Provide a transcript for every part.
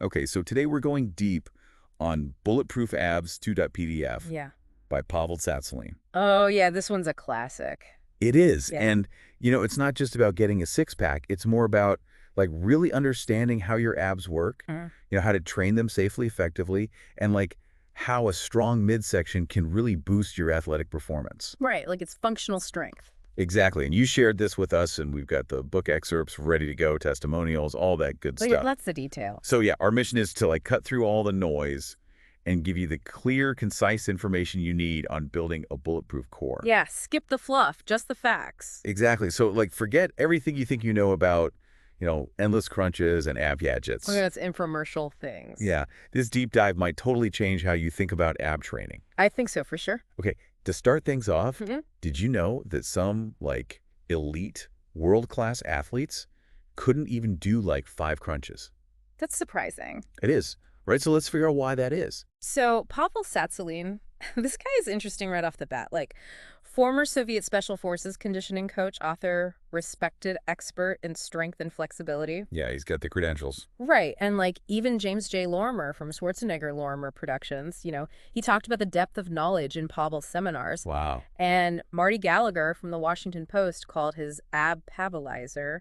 Okay, so today we're going deep on Bulletproof Abs 2.pdf Yeah. by Pavel Tsatsouline. Oh, yeah, this one's a classic. It is. Yeah. And, it's not just about getting a six-pack. It's more about, like, really understanding how your abs work, Mhm. how to train them safely, effectively, and, like, how a strong midsection can really boost your athletic performance. Right, like it's functional strength. Exactly. And you shared this with us, and we've got the book excerpts ready to go, testimonials, all that good But yeah, stuff. that's the detail. So yeah, our mission is to like cut through all the noise and give you the clear, concise information you need on building a bulletproof core. Yeah, skip the fluff, just the facts. Exactly. So like forget everything you think you know about, endless crunches and ab gadgets. Oh, yeah, it's infomercial things. Yeah, this deep dive might totally change how you think about ab training. I think so, for sure. Okay, to start things off, Mhm. did you know that some like elite world-class athletes couldn't even do like 5 crunches? That's surprising. It is, right? So let's figure out why that is. So, Pavel Tsatsouline, this guy is interesting right off the bat. Like, former Soviet Special Forces conditioning coach, author, respected expert in strength and flexibility. Yeah, he's got the credentials. Right. And like even James J. Lorimer from Schwarzenegger Lorimer Productions, he talked about the depth of knowledge in Pavel's seminars. Wow. And Marty Gallagher from the Washington Post called his ab Pavelizer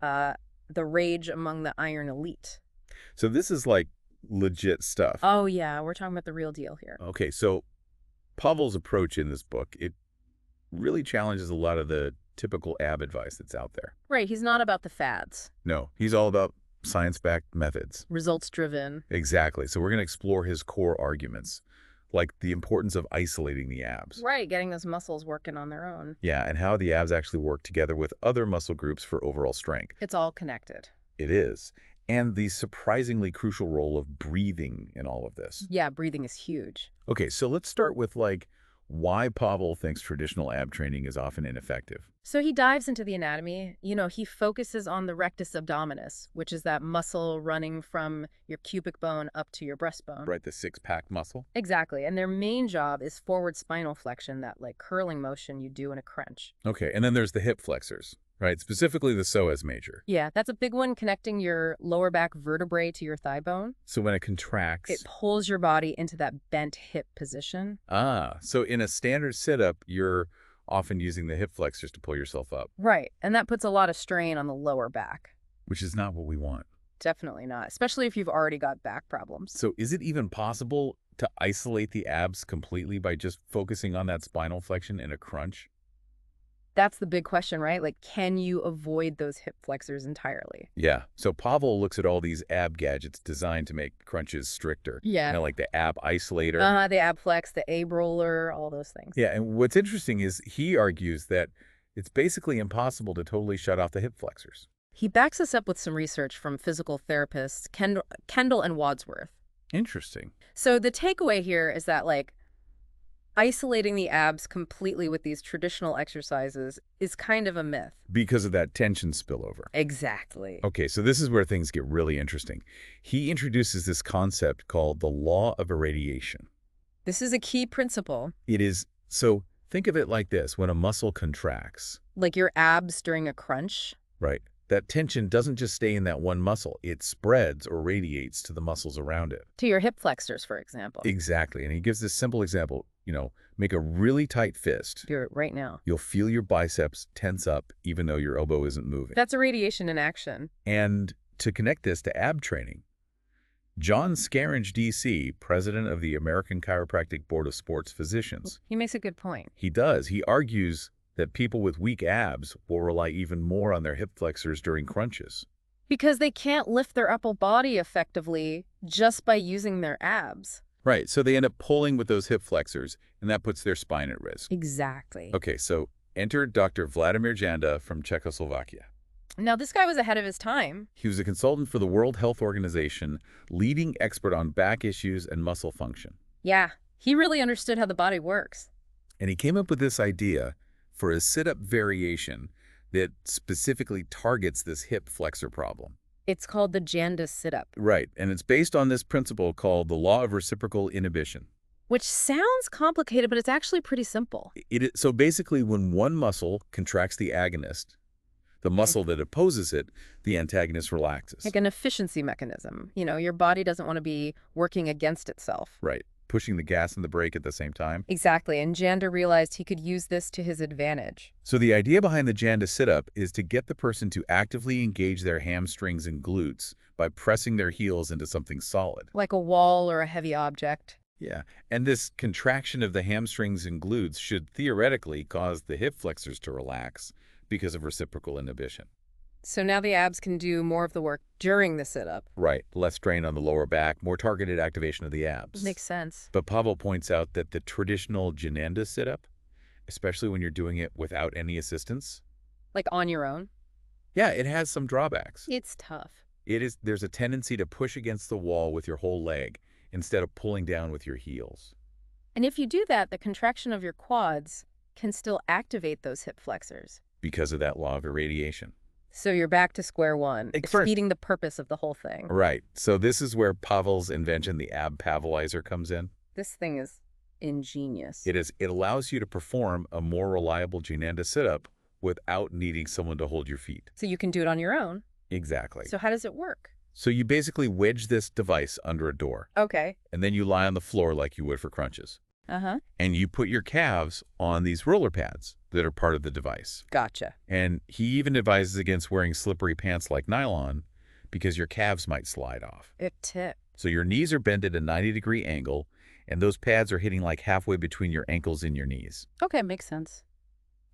the rage among the iron elite. So this is like legit stuff. Oh, yeah. We're talking about the real deal here. Okay, so Pavel's approach in this book, it really challenges a lot of the typical ab advice that's out there. Right. He's not about the fads. No, he's all about science-backed methods. Results driven. Exactly. So we're going to explore his core arguments, like the importance of isolating the abs. Right. Getting those muscles working on their own. Yeah, and how the abs actually work together with other muscle groups for overall strength. It's all connected. It is. And the surprisingly crucial role of breathing in all of this. Yeah, breathing is huge. Okay, so let's start with like why Pavel thinks traditional ab training is often ineffective. So he dives into the anatomy. He focuses on the rectus abdominis, which is that muscle running from your pubic bone up to your breastbone. Right, the six-pack muscle? Exactly. And their main job is forward spinal flexion, that like curling motion you do in a crunch. Okay, and then there's the hip flexors, right? Specifically the psoas major. Yeah, that's a big one, connecting your lower back vertebrae to your thigh bone. So when it contracts... It pulls your body into that bent hip position. So in a standard sit-up, you're often using the hip flexors to pull yourself up. Right. And that puts a lot of strain on the lower back. Which is not what we want. Definitely not, especially if you've already got back problems. So is it even possible to isolate the abs completely by just focusing on that spinal flexion in a crunch? That's the big question, right? Like, can you avoid those hip flexors entirely? Yeah. So Pavel looks at all these ab gadgets designed to make crunches stricter. Yeah. Like the ab isolator. The ab flex, the ab roller, all those things. Yeah, and what's interesting is he argues that it's basically impossible to totally shut off the hip flexors. He backs us up with some research from physical therapists Kendall and Wadsworth. Interesting. So the takeaway here is that, like, isolating the abs completely with these traditional exercises is kind of a myth. Because of that tension spillover. Exactly. Okay, so this is where things get really interesting. He introduces this concept called the law of irradiation. This is a key principle. It is, so think of it like this. When a muscle contracts. Like your abs during a crunch. Right. That tension doesn't just stay in that one muscle. It spreads or radiates to the muscles around it. To your hip flexors, for example. Exactly. And he gives this simple example. Make a really tight fist. Do it right now. You'll feel your biceps tense up even though your elbow isn't moving. That's irradiation in action. And to connect this to ab training, John Scaringe, D.C., president of the American Chiropractic Board of Sports Physicians. He makes a good point. He does. He argues that people with weak abs will rely even more on their hip flexors during crunches. Because they can't lift their upper body effectively just by using their abs. Right, so they end up pulling with those hip flexors, and that puts their spine at risk. Exactly. Okay, so enter Dr. Vladimir Janda from Czechoslovakia. Now, this guy was ahead of his time. He was a consultant for the World Health Organization, leading expert on back issues and muscle function. Yeah, he really understood how the body works. And he came up with this idea for a sit-up variation that specifically targets this hip flexor problem. It's called the Janda Situp. Right, and it's based on this principle called the law of reciprocal inhibition. Which sounds complicated, but it's actually pretty simple. So basically, when one muscle contracts the agonist, The muscle that opposes it, the antagonist relaxes. Like an efficiency mechanism. You know, your body doesn't want to be working against itself. Right. Pushing the gas and the brake at the same time. Exactly, and Janda realized he could use this to his advantage. So the idea behind the Janda Situp is to get the person to actively engage their hamstrings and glutes by pressing their heels into something solid. Like a wall or a heavy object. Yeah, and this contraction of the hamstrings and glutes should theoretically cause the hip flexors to relax because of reciprocal inhibition. So now the abs can do more of the work during the sit-up. Right, less strain on the lower back, more targeted activation of the abs. Makes sense. But Pavel points out that the traditional Janda Situp, especially when you're doing it without any assistance, Like on your own? yeah, it has some drawbacks. It's tough. There's a tendency to push against the wall with your whole leg instead of pulling down with your heels. And if you do that, the contraction of your quads can still activate those hip flexors. Because of that law of irradiation. So you're back to square one, Exactly. defeating the purpose of the whole thing. Right. So this is where Pavel's invention, the ab pavelizer, comes in. This thing is ingenious. It allows you to perform a more reliable Janda Situp without needing someone to hold your feet. So you can do it on your own. Exactly. So how does it work? So you basically wedge this device under a door, Okay. and then you lie on the floor like you would for crunches. Uh-huh. And you put your calves on these roller pads that are part of the device. Gotcha. And he even advises against wearing slippery pants like nylon because your calves might slide off. Good tip. So your knees are bent at a 90-degree angle, and those pads are hitting like halfway between your ankles and your knees. Okay, makes sense.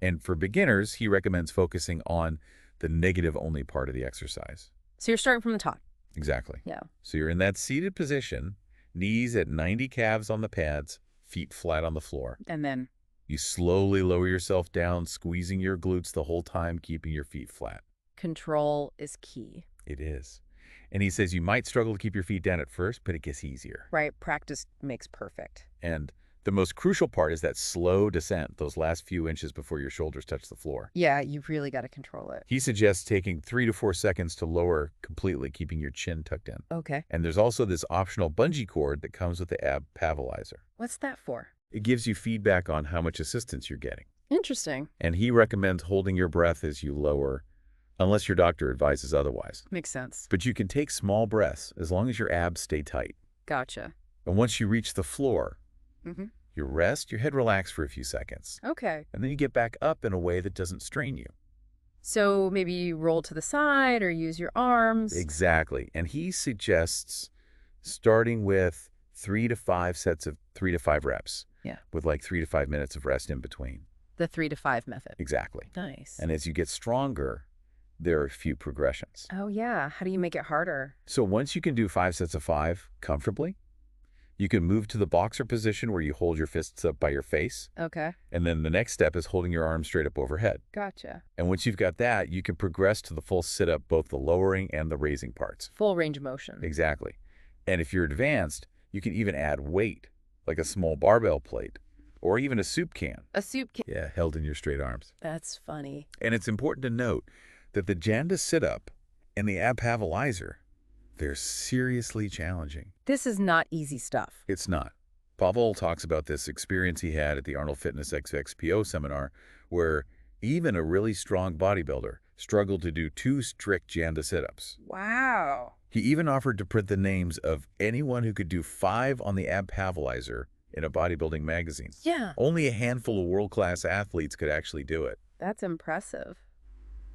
And for beginners, he recommends focusing on the negative-only part of the exercise. So you're starting from the top. Exactly. Yeah. So you're in that seated position, knees at 90, calves on the pads, feet flat on the floor. And then? You slowly lower yourself down, squeezing your glutes the whole time, keeping your feet flat. Control is key. It is. And he says you might struggle to keep your feet down at first, but it gets easier. Right. Practice makes perfect. And the most crucial part is that slow descent, those last few inches before your shoulders touch the floor. Yeah, you've really got to control it. He suggests taking 3 to 4 seconds to lower completely, keeping your chin tucked in. Okay. And there's also this optional bungee cord that comes with the ab pavelizer. What's that for? It gives you feedback on how much assistance you're getting. Interesting. And he recommends holding your breath as you lower, unless your doctor advises otherwise. Makes sense. But you can take small breaths as long as your abs stay tight. Gotcha. And once you reach the floor, Mm-hmm. you rest, your head relax for a few seconds. Okay. And then you get back up in a way that doesn't strain you. So maybe you roll to the side or use your arms. Exactly. And he suggests starting with 3 to 5 sets of 3 to 5 reps. Yeah. With like 3 to 5 minutes of rest in between. The 3 to 5 method. Exactly. Nice. And as you get stronger, there are a few progressions. Oh, yeah. How do you make it harder? So once you can do 5 sets of 5 comfortably, you can move to the boxer position where you hold your fists up by your face. Okay. And then the next step is holding your arms straight up overhead. Gotcha. And once you've got that, you can progress to the full sit-up, both the lowering and the raising parts. Full range of motion. Exactly. And if you're advanced, you can even add weight, like a small barbell plate, or even a soup can. A soup can. Yeah, held in your straight arms. That's funny. And it's important to note that the Janda Situp and the ab pavelizer, they're seriously challenging. This is not easy stuff. It's not. Pavel talks about this experience he had at the Arnold Fitness XXPO seminar, where even a really strong bodybuilder struggled to do 2 strict Janda sit-ups. Wow. He even offered to print the names of anyone who could do 5 on the ab pavelizer in a bodybuilding magazine. Yeah. Only a handful of world-class athletes could actually do it. That's impressive.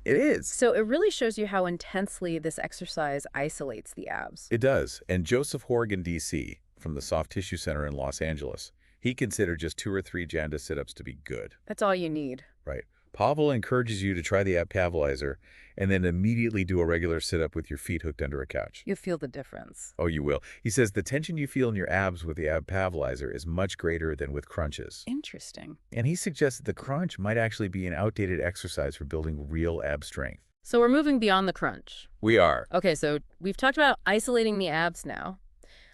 It is. So it really shows you how intensely this exercise isolates the abs. It does. And Joseph Horrigan, D.C., from the Soft Tissue Center in Los Angeles, he considered just 2 or 3 Janda sit-ups to be good. That's all you need. Right. Pavel encourages you to try the ab pavelizer and then immediately do a regular sit-up with your feet hooked under a couch. You feel the difference. Oh, you will. He says the tension you feel in your abs with the ab pavelizer is much greater than with crunches. Interesting. And he suggests that the crunch might actually be an outdated exercise for building real ab strength. So we're moving beyond the crunch. We are. Okay, so we've talked about isolating the abs now.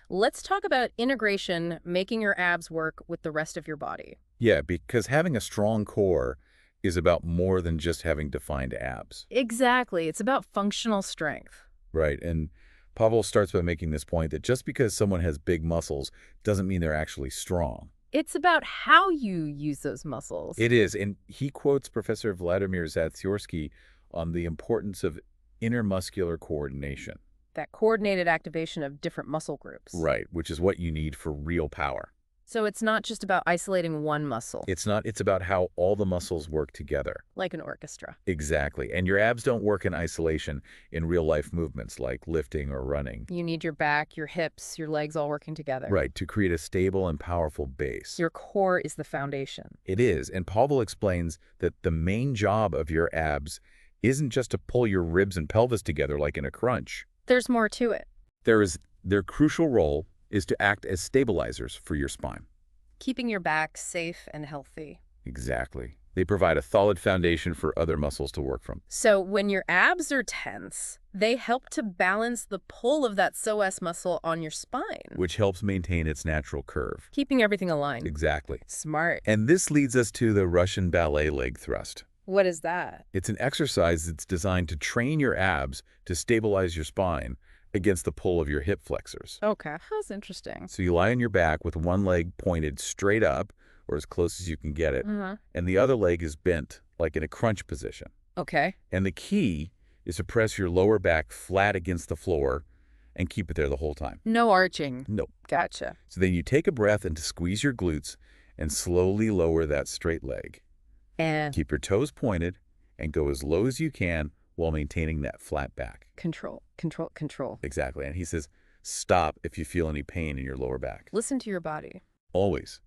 Let's talk about integration, making your abs work with the rest of your body. Yeah, because having a strong core is about more than just having defined abs. Exactly. It's about functional strength. Right. And Pavel starts by making this point that just because someone has big muscles doesn't mean they're actually strong. It's about how you use those muscles. It is. And he quotes Professor Vladimir Zatsiorsky on the importance of intermuscular coordination. That coordinated activation of different muscle groups. Right, which is what you need for real power. So it's not just about isolating one muscle. It's not, it's about how all the muscles work together. Like an orchestra. Exactly. And your abs don't work in isolation in real-life movements like lifting or running. You need your back, your hips, your legs all working together. Right, to create a stable and powerful base. Your core is the foundation. It is, and Pavel explains that the main job of your abs isn't just to pull your ribs and pelvis together like in a crunch. There's more to it. Their crucial role is to act as stabilizers for your spine. Keeping your back safe and healthy. Exactly. They provide a solid foundation for other muscles to work from. So when your abs are tense, they help to balance the pull of that psoas muscle on your spine. Which helps maintain its natural curve. Keeping everything aligned. Exactly. Smart. And this leads us to the Russian ballet leg thrust. What is that? It's an exercise that's designed to train your abs to stabilize your spine against the pull of your hip flexors. Okay, that's interesting. So you lie on your back with one leg pointed straight up, or as close as you can get it, and the other leg is bent, like in a crunch position. Okay. And the key is to press your lower back flat against the floor and keep it there the whole time. No arching. Nope. Gotcha. So then you take a breath and to squeeze your glutes and slowly lower that straight leg. And Keep your toes pointed and go as low as you can while maintaining that flat back. control, control, control. Exactly. And he says, stop if you feel any pain in your lower back. Listen to your body. Always.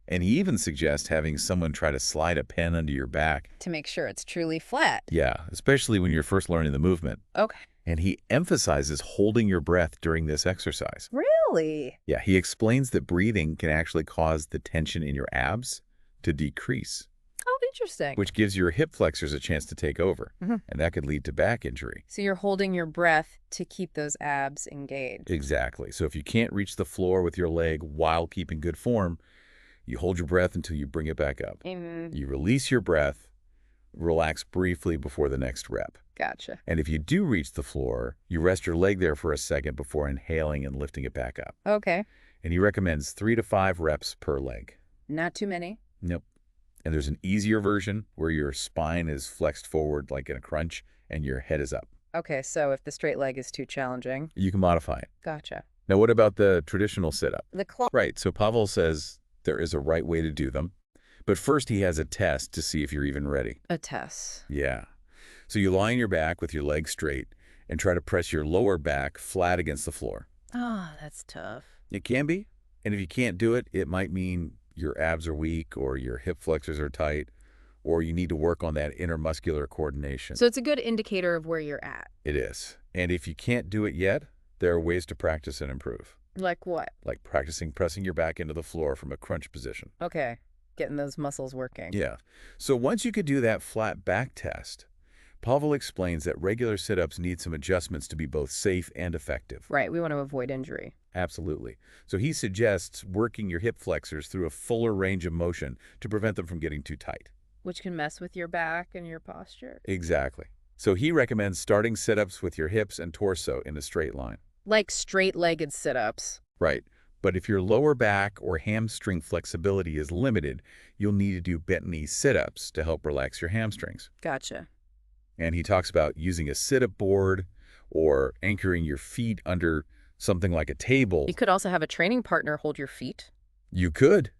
And he even suggests having someone try to slide a pen under your back. To make sure it's truly flat. Yeah, especially when you're first learning the movement. Okay. And he emphasizes holding your breath during this exercise. Really? Yeah, he explains that breathing can actually cause the tension in your abs to decrease, Oh, interesting. which gives your hip flexors a chance to take over. Mhm. And that could lead to back injury. So you're holding your breath to keep those abs engaged. Exactly. So if you can't reach the floor with your leg while keeping good form, you hold your breath until you bring it back up. You release your breath, relax briefly before the next rep. Gotcha. And if you do reach the floor, you rest your leg there for a second before inhaling and lifting it back up. Okay. And he recommends 3 to 5 reps per leg. Not too many. Nope. And there's an easier version where your spine is flexed forward like in a crunch and your head is up. Okay, so if the straight leg is too challenging. You can modify it. Gotcha. Now, what about the traditional sit-up? The claw. Right, so Pavel says there is a right way to do them. But first he has a test to see if you're even ready. A test. Yeah. So you lie on your back with your legs straight and try to press your lower back flat against the floor. Oh, that's tough. It can be. And if you can't do it, it might mean your abs are weak or your hip flexors are tight or you need to work on that intermuscular coordination. So it's a good indicator of where you're at. It is. And if you can't do it yet, there are ways to practice and improve. Like what? Like practicing pressing your back into the floor from a crunch position. Okay. Getting those muscles working. Yeah. So once you could do that flat back test, Pavel explains that regular sit-ups need some adjustments to be both safe and effective. Right. We want to avoid injury. Absolutely. So he suggests working your hip flexors through a fuller range of motion to prevent them from getting too tight. Which can mess with your back and your posture. Exactly. So he recommends starting sit-ups with your hips and torso in a straight line. Like straight-legged sit-ups. Right. But if your lower back or hamstring flexibility is limited, you'll need to do bent knee sit-ups to help relax your hamstrings. Gotcha. And he talks about using a sit-up board or anchoring your feet under something like a table. You could also have a training partner hold your feet. You could.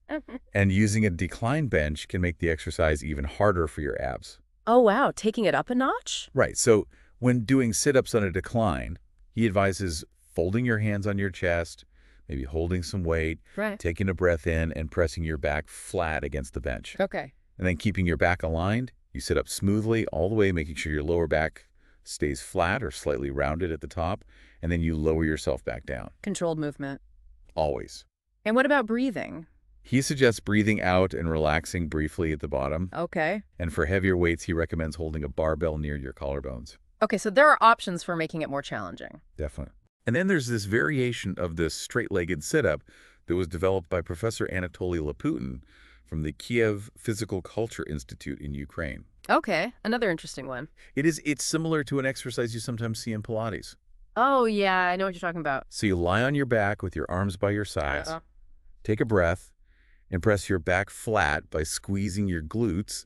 And using a decline bench can make the exercise even harder for your abs. Oh, wow. Taking it up a notch? Right. So when doing sit-ups on a decline, he advises folding your hands on your chest, maybe holding some weight, Right. taking a breath in, and pressing your back flat against the bench. Okay. And then keeping your back aligned, you sit up smoothly all the way, making sure your lower back stays flat or slightly rounded at the top, and then you lower yourself back down. Controlled movement. Always. And what about breathing? He suggests breathing out and relaxing briefly at the bottom. Okay. And for heavier weights, he recommends holding a barbell near your collarbones. Okay, so there are options for making it more challenging. Definitely. And then there's this variation of this straight-legged sit-up that was developed by Professor Anatoly Laputin from the Kiev Physical Culture Institute in Ukraine. Okay, another interesting one. It's similar to an exercise you sometimes see in Pilates. Oh, yeah, I know what you're talking about. So you lie on your back with your arms by your sides, take a breath, and press your back flat by squeezing your glutes,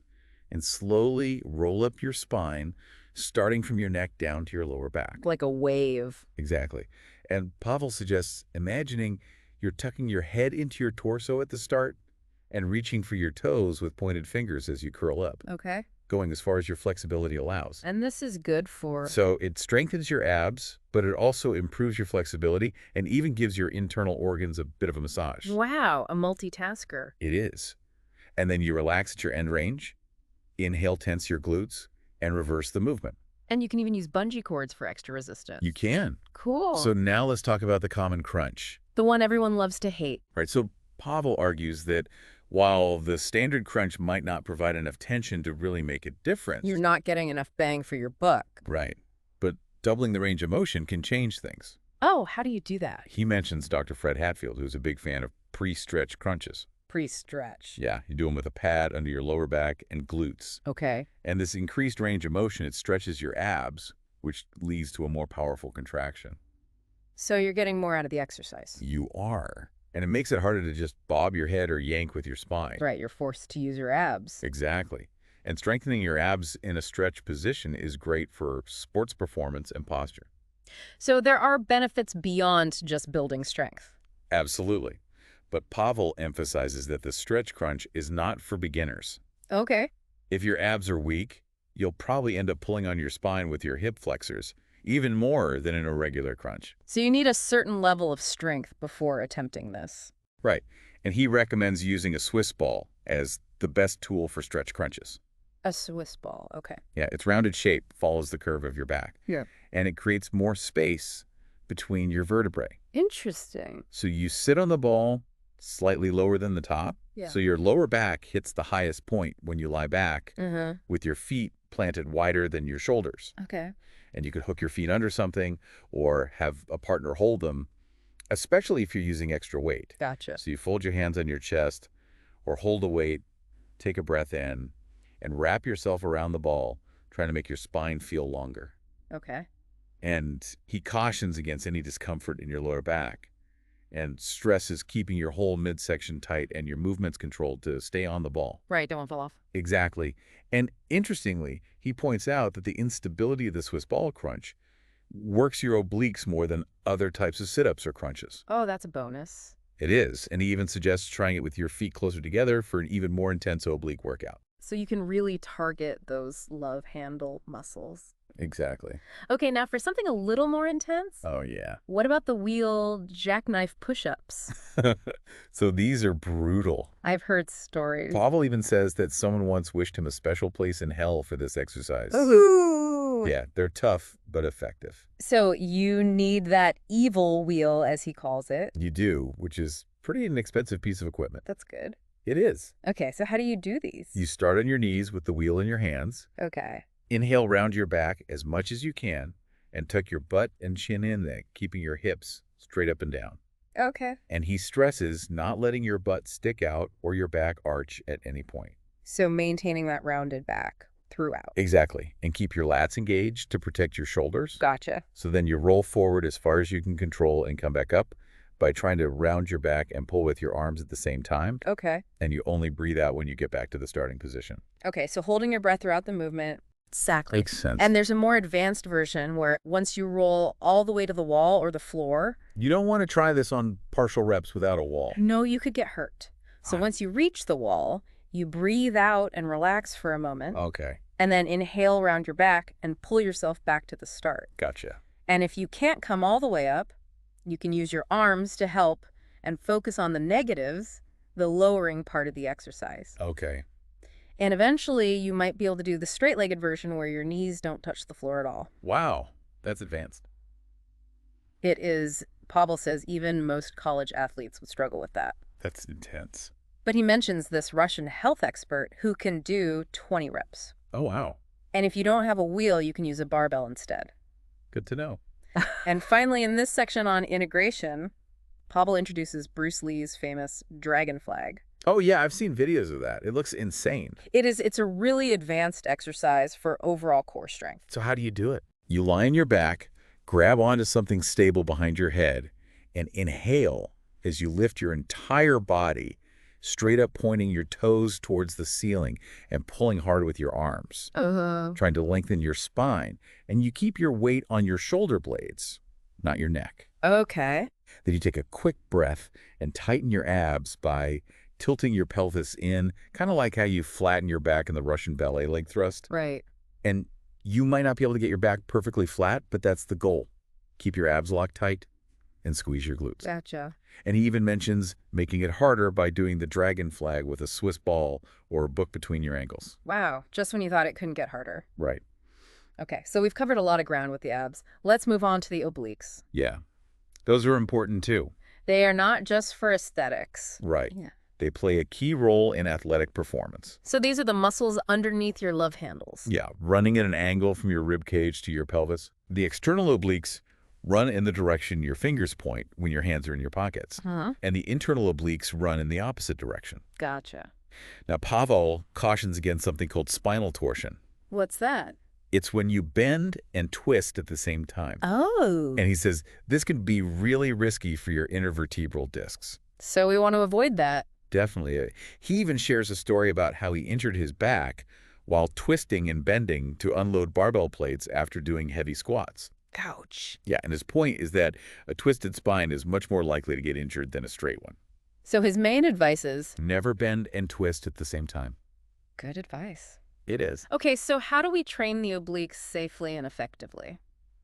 and slowly roll up your spine starting from your neck down to your lower back. Like a wave. Exactly. And Pavel suggests imagining you're tucking your head into your torso at the start and reaching for your toes with pointed fingers as you curl up, Okay. going as far as your flexibility allows. And this is good for... So it strengthens your abs, but it also improves your flexibility and even gives your internal organs a bit of a massage. Wow, a multitasker. It is. And then you relax at your end range, inhale, tense your glutes, and reverse the movement. And you can even use bungee cords for extra resistance. You can. Cool. So now let's talk about the common crunch. The one everyone loves to hate. Right. So Pavel argues that while the standard crunch might not provide enough tension to really make a difference. You're not getting enough bang for your buck. Right. But doubling the range of motion can change things. Oh, how do you do that? He mentions Dr. Fred Hatfield, who's a big fan of pre-stretch crunches. Pre-stretch. Yeah, you do them with a pad under your lower back and glutes. Okay. And this increased range of motion, it stretches your abs, which leads to a more powerful contraction. So you're getting more out of the exercise. You are. And it makes it harder to just bob your head or yank with your spine. Right, you're forced to use your abs. Exactly. And strengthening your abs in a stretch position is great for sports performance and posture. So there are benefits beyond just building strength. Absolutely. But Pavel emphasizes that the stretch crunch is not for beginners. Okay. If your abs are weak, you'll probably end up pulling on your spine with your hip flexors, even more than in a regular crunch. So you need a certain level of strength before attempting this. Right. And he recommends using a Swiss ball as the best tool for stretch crunches. A Swiss ball, okay. Yeah, its rounded shape follows the curve of your back. Yeah. And it creates more space between your vertebrae. Interesting. So you sit on the ball slightly lower than the top. Yeah. So your lower back hits the highest point when you lie back with your feet planted wider than your shoulders. Okay. And you could hook your feet under something or have a partner hold them, especially if you're using extra weight. Gotcha. So you fold your hands on your chest or hold a weight, take a breath in, and wrap yourself around the ball, trying to make your spine feel longer. Okay. And he cautions against any discomfort in your lower back and stresses keeping your whole midsection tight and your movements controlled to stay on the ball. Right, don't want to fall off. Exactly. And interestingly, he points out that the instability of the Swiss ball crunch works your obliques more than other types of sit-ups or crunches. Oh, that's a bonus. It is. And he even suggests trying it with your feet closer together for an even more intense oblique workout. So you can really target those love handle muscles. Exactly. Okay, now for something a little more intense. Oh, yeah. What about the wheel jackknife push-ups? So these are brutal. I've heard stories. Pavel even says that someone once wished him a special place in hell for this exercise. Ooh. Yeah, they're tough, but effective. So you need that evil wheel, as he calls it. You do, which is pretty inexpensive piece of equipment. That's good. It is. Okay, so how do you do these? You start on your knees with the wheel in your hands. Okay. Inhale round your back as much as you can and tuck your butt and chin in there, keeping your hips straight up and down. Okay. And he stresses not letting your butt stick out or your back arch at any point. So maintaining that rounded back throughout. Exactly. And keep your lats engaged to protect your shoulders. Gotcha. So then you roll forward as far as you can control and come back up by trying to round your back and pull with your arms at the same time. Okay. And you only breathe out when you get back to the starting position. Okay, so holding your breath throughout the movement. Exactly. Makes sense. And there's a more advanced version where once you roll all the way to the wall or the floor. You don't want to try this on partial reps without a wall. No, you could get hurt. So once you reach the wall, you breathe out and relax for a moment. Okay. And then inhale around your back and pull yourself back to the start. Gotcha. And if you can't come all the way up, you can use your arms to help and focus on the negatives, the lowering part of the exercise. Okay. And eventually, you might be able to do the straight-legged version where your knees don't touch the floor at all. Wow. That's advanced. It is, Pavel says, even most college athletes would struggle with that. That's intense. But he mentions this Russian health expert who can do 20 reps. Oh, wow. And if you don't have a wheel, you can use a barbell instead. Good to know. And finally, in this section on integration, Pavel introduces Bruce Lee's famous dragon flag. Oh, yeah. I've seen videos of that. It looks insane. It's a really advanced exercise for overall core strength. So how do you do it? You lie on your back, grab onto something stable behind your head, and inhale as you lift your entire body, straight up pointing your toes towards the ceiling and pulling hard with your arms, trying to lengthen your spine. And you keep your weight on your shoulder blades, not your neck. Okay. Then you take a quick breath and tighten your abs by tilting your pelvis in, kind of like how you flatten your back in the Russian ballet leg thrust. Right. And you might not be able to get your back perfectly flat, but that's the goal. Keep your abs locked tight and squeeze your glutes. Gotcha. And he even mentions making it harder by doing the dragon flag with a Swiss ball or a book between your ankles. Wow. Just when you thought it couldn't get harder. Right. Okay, so we've covered a lot of ground with the abs. Let's move on to the obliques. Yeah. Those are important too. They are not just for aesthetics. Right. Yeah. They play a key role in athletic performance. So these are the muscles underneath your love handles. Yeah, running at an angle from your rib cage to your pelvis. The external obliques run in the direction your fingers point when your hands are in your pockets. And the internal obliques run in the opposite direction. Gotcha. Now, Pavel cautions against something called spinal torsion. What's that? It's when you bend and twist at the same time. Oh. And he says this can be really risky for your intervertebral discs. So we want to avoid that. Definitely. He even shares a story about how he injured his back while twisting and bending to unload barbell plates after doing heavy squats. Ouch. Yeah, and his point is that a twisted spine is much more likely to get injured than a straight one. So his main advice is... Never bend and twist at the same time. Good advice. It is. Okay, so how do we train the obliques safely and effectively?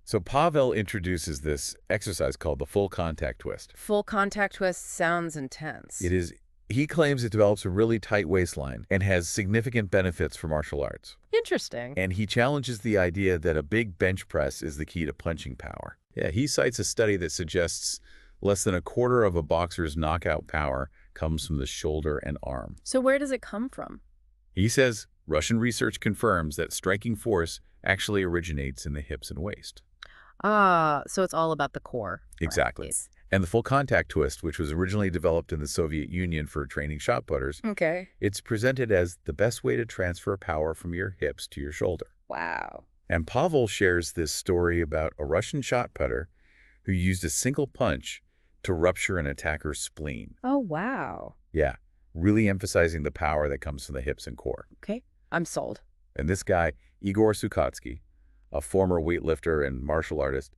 So Pavel introduces this exercise called the full contact twist. Full contact twist sounds intense. It is. He claims it develops a really tight waistline and has significant benefits for martial arts. Interesting. And he challenges the idea that a big bench press is the key to punching power. Yeah, he cites a study that suggests less than a quarter of a boxer's knockout power comes from the shoulder and arm. So where does it come from? He says Russian research confirms that striking force actually originates in the hips and waist. Ah, so it's all about the core. Exactly. Right. And the full contact twist, which was originally developed in the Soviet Union for training shot putters, Okay. it's presented as the best way to transfer power from your hips to your shoulder. Wow. And Pavel shares this story about a Russian shot putter who used a single punch to rupture an attacker's spleen. Oh, wow. Yeah, really emphasizing the power that comes from the hips and core. Okay. I'm sold. And this guy, Igor Sukotsky, a former weightlifter and martial artist,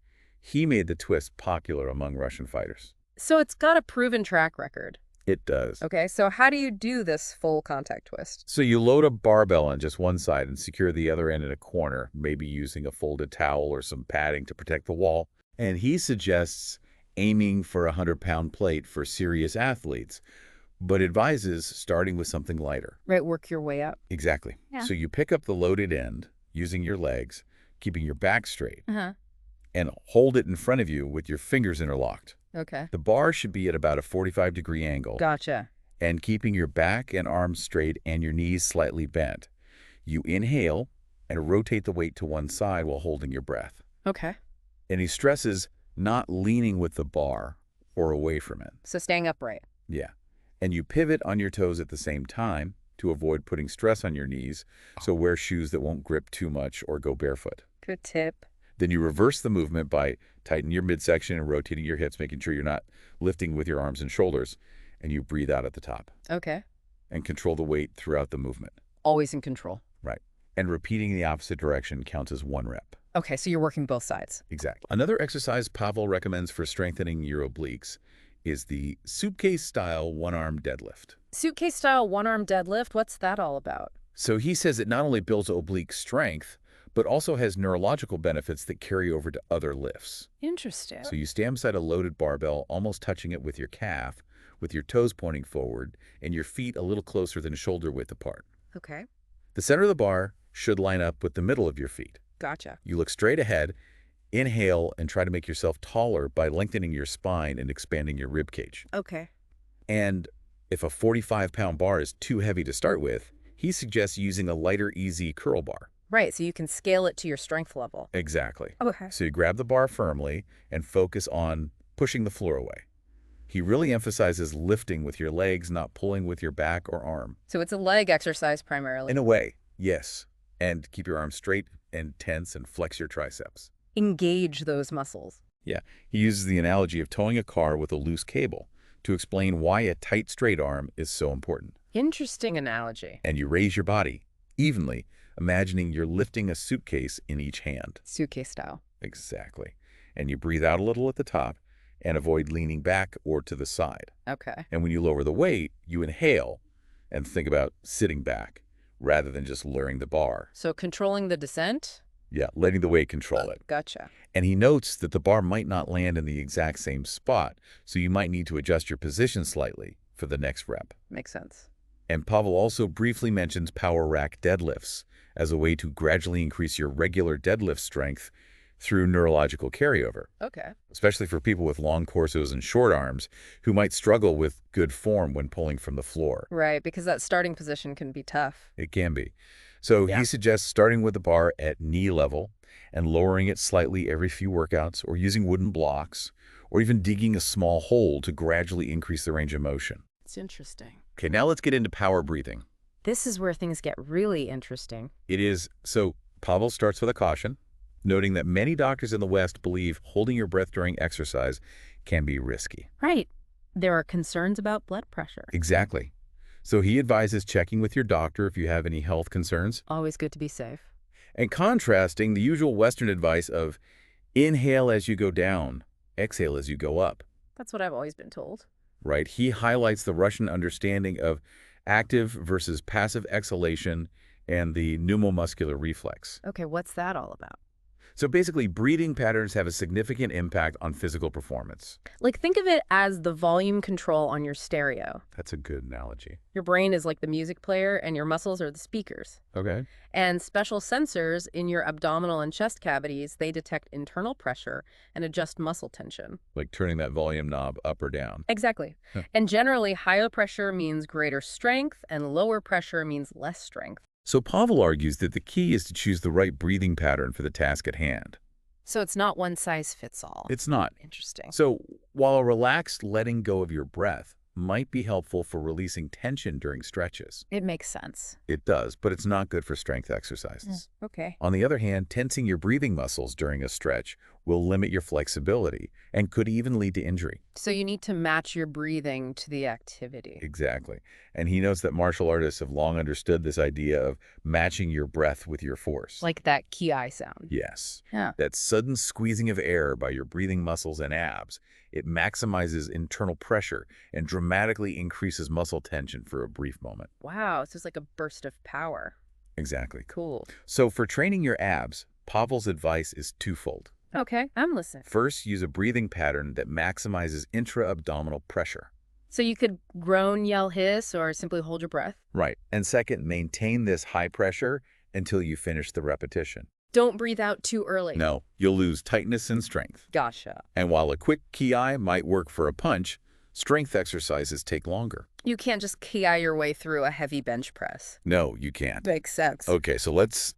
he made the twist popular among Russian fighters. So it's got a proven track record. It does. Okay, so how do you do this full contact twist? So you load a barbell on just one side and secure the other end in a corner, maybe using a folded towel or some padding to protect the wall. And he suggests aiming for a 100-pound plate for serious athletes, but advises starting with something lighter. Right, work your way up. Exactly. Yeah. So you pick up the loaded end using your legs, keeping your back straight, and hold it in front of you with your fingers interlocked. Okay. The bar should be at about a 45-degree angle. Gotcha. And keeping your back and arms straight and your knees slightly bent. You inhale and rotate the weight to one side while holding your breath. Okay. And he stresses not leaning with the bar or away from it. So staying upright. Yeah. And you pivot on your toes at the same time to avoid putting stress on your knees, so wear shoes that won't grip too much or go barefoot. Good tip. Then you reverse the movement by tightening your midsection and rotating your hips, making sure you're not lifting with your arms and shoulders, and you breathe out at the top. Okay. And control the weight throughout the movement. Always in control. Right. And repeating the opposite direction counts as one rep. Okay, so you're working both sides. Exactly. Another exercise Pavel recommends for strengthening your obliques is the suitcase-style one-arm deadlift. Suitcase-style one-arm deadlift, what's that all about? So he says it not only builds oblique strength, but also has neurological benefits that carry over to other lifts. Interesting. So you stand beside a loaded barbell, almost touching it with your calf, with your toes pointing forward, and your feet a little closer than shoulder width apart. Okay. The center of the bar should line up with the middle of your feet. Gotcha. You look straight ahead, inhale, and try to make yourself taller by lengthening your spine and expanding your rib cage. Okay. And if a 45-pound bar is too heavy to start with, he suggests using a lighter, easy curl bar. Right, so you can scale it to your strength level. Exactly. Okay. So you grab the bar firmly and focus on pushing the floor away. He really emphasizes lifting with your legs, not pulling with your back or arm. So it's a leg exercise primarily. In a way, yes. And keep your arms straight and tense and flex your triceps. Engage those muscles. Yeah. He uses the analogy of towing a car with a loose cable. to explain why a tight straight arm is so important. Interesting analogy. And you raise your body evenly, imagining you're lifting a suitcase in each hand. Suitcase style. Exactly. And you breathe out a little at the top and avoid leaning back or to the side. Okay. And when you lower the weight, you inhale and think about sitting back rather than just lowering the bar. So controlling the descent? Yeah, letting the weight control it. Gotcha. And he notes that the bar might not land in the exact same spot, so you might need to adjust your position slightly for the next rep. Makes sense. And Pavel also briefly mentions power rack deadlifts as a way to gradually increase your regular deadlift strength through neurological carryover, Okay. especially for people with long torsos and short arms who might struggle with good form when pulling from the floor. Right, because that starting position can be tough. It can be. So Yeah. he suggests starting with the bar at knee level and lowering it slightly every few workouts, or using wooden blocks, or even digging a small hole to gradually increase the range of motion. It's interesting. Okay, now let's get into power breathing. This is where things get really interesting. It is, so Pavel starts with a caution, noting that many doctors in the West believe holding your breath during exercise can be risky. Right. There are concerns about blood pressure. Exactly. So he advises checking with your doctor if you have any health concerns, Always good to be safe. and contrasting the usual Western advice of inhale as you go down, exhale as you go up. That's what I've always been told. Right? He highlights the Russian understanding of active versus passive exhalation and the pneumomuscular reflex. Okay, what's that all about? So basically, breathing patterns have a significant impact on physical performance. Like, think of it as the volume control on your stereo. That's a good analogy. Your brain is like the music player, and your muscles are the speakers. Okay. And special sensors in your abdominal and chest cavities, they detect internal pressure and adjust muscle tension. Like turning that volume knob up or down. Exactly. Huh. And generally, higher pressure means greater strength, and lower pressure means less strength. So Pavel argues that the key is to choose the right breathing pattern for the task at hand. So it's not one size fits all. It's not. Interesting. So while a relaxed letting go of your breath might be helpful for releasing tension during stretches, It makes sense. it does, but it's not good for strength exercises. Okay. On the other hand, tensing your breathing muscles during a stretch will limit your flexibility and could even lead to injury. So you need to match your breathing to the activity. Exactly. And he notes that martial artists have long understood this idea of matching your breath with your force. Like that ki sound. Yes. Yeah. That sudden squeezing of air by your breathing muscles and abs, it maximizes internal pressure and dramatically increases muscle tension for a brief moment. Wow, so it's like a burst of power. Exactly. Cool. So for training your abs, Pavel's advice is twofold. Okay, I'm listening. First, use a breathing pattern that maximizes intra-abdominal pressure. So you could groan, yell, hiss, or simply hold your breath? Right. And second, maintain this high pressure until you finish the repetition. Don't breathe out too early. No, you'll lose tightness and strength. Gotcha. And while a quick ki might work for a punch, strength exercises take longer. You can't just ki your way through a heavy bench press. No, you can't. Makes sense. Okay, so let's